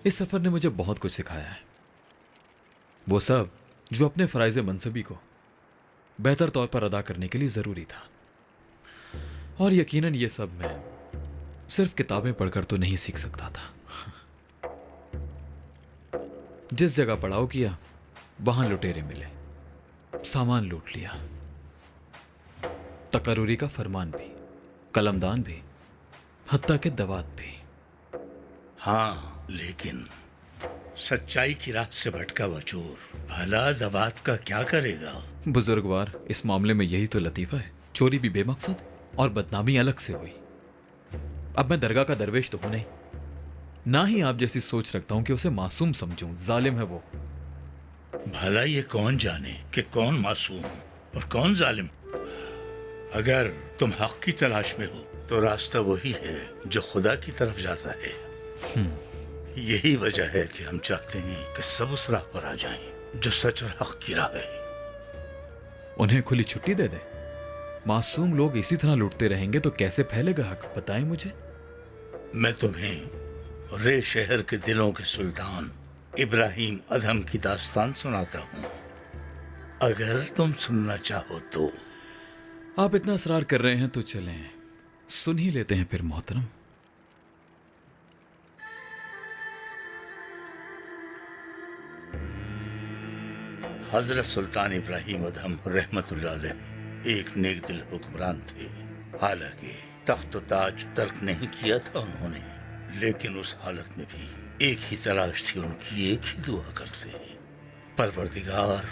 इस सफर ने मुझे बहुत कुछ सिखाया है, वो सब जो अपने फराइज मनसबी को बेहतर तौर पर अदा करने के लिए जरूरी था। और यकीनन ये सब मैं सिर्फ किताबें पढ़कर तो नहीं सीख सकता था। जिस जगह पड़ाव किया वहां लुटेरे मिले, सामान लूट लिया, तकरूरी का फरमान भी, कलमदान भी, हत्ता के दवात भी। हाँ, लेकिन सच्चाई की राह से भटका हुआ चोर भला दवात का क्या करेगा? बुजुर्गवार, इस मामले में यही तो लतीफा है। चोरी भी बेमकसद और बदनामी अलग से हुई। अब मैं दरगाह का दरवेश तो हूं नहीं, ना ही आप जैसी सोच रखता हूं कि उसे मासूम समझूं। जालिम है वो। भला ये कौन जाने कि कौन मासूम और कौन जालिम। अगर तुम हक की तलाश में हो तो रास्ता वही है जो खुदा की तरफ जाता है। यही वजह है कि हम चाहते हैं कि सब उस राह पर आ जाएं जो सच और हक की राह है। उन्हें खुली छुट्टी दे दे। मासूम लोग इसी तरह लूटते रहेंगे तो कैसे फैलेगा हक, बताएं मुझे। मैं तुम्हें रे शहर के दिलों के सुल्तान इब्राहिम अदहम की दास्तान सुनाता हूँ, अगर तुम सुनना चाहो तो। आप इतना इसरार कर रहे हैं तो चलें, सुन ही लेते हैं फिर मोहतरम। हजरत सुल्तान इब्राहिम अदहम रहमतुल्लाह अलैह एक नेक दिल हुक्मरान थे। हालांकि तख्त ताज तर्क नहीं किया था उन्होंने, लेकिन उस हालत में भी एक ही तलाश थी उनकी, एक ही दुआ करते, परवरदिगार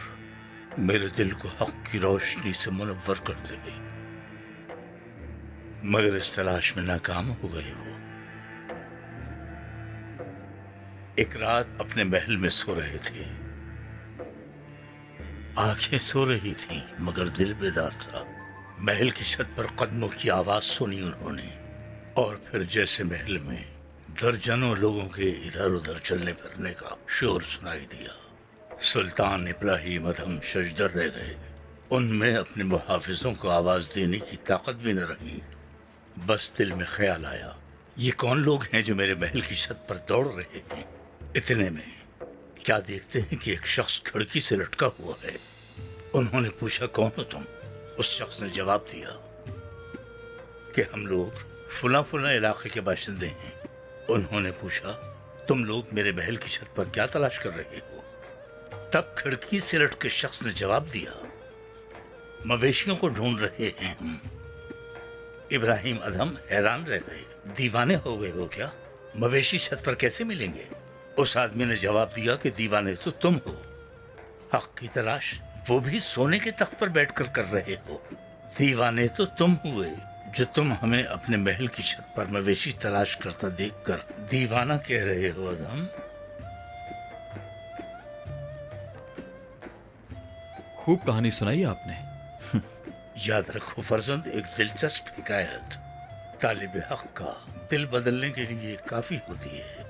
मेरे दिल को हक की रोशनी से मुनव्वर कर दे। मगर इस तलाश में नाकाम हो गए वो। एक रात अपने महल में सो रहे थे, आंखें सो रही थीं मगर दिल बेदार था। महल की छत पर कदमों की आवाज सुनी उन्होंने, और फिर जैसे महल में दर्जनों लोगों के इधर उधर चलने फिरने का शोर सुनाई दिया। सुल्तान इब्राहिम अदहम शजदर रह गए। उनमें अपने मुहाफिजों को आवाज देने की ताकत भी न रही। बस दिल में ख्याल आया, ये कौन लोग हैं जो मेरे महल की छत पर दौड़ रहे हैं। इतने में क्या देखते हैं कि एक शख्स खिड़की से लटका हुआ है। उन्होंने पूछा, कौन हो तुम? उस शख्स ने जवाब दिया कि हम लोग फुला फुला इलाके के बाशिंदे हैं। उन्होंने पूछा, तुम लोग मेरे महल की छत पर क्या तलाश कर रहे हो? तब खिड़की से लटके शख्स ने जवाब दिया, मवेशियों को ढूंढ रहे हैं हम। इब्राहिम अदहम हैरान रह गए, दीवाने हो गए हो क्या? मवेशी छत पर कैसे मिलेंगे? उस आदमी ने जवाब दिया कि दीवाने तो तुम हो। हक की तलाश वो भी सोने के तख्त पर बैठकर कर रहे हो। दीवाने तो तुम हुए जो तुम हमें अपने महल की छत पर मवेशी तलाश करता देखकर दीवाना कह रहे हो अदहम। खूब कहानी सुनाई आपने। याद रखो फर्जंद, एक दिलचस्प हिकायत तालिब हक का दिल बदलने के लिए काफी होती है।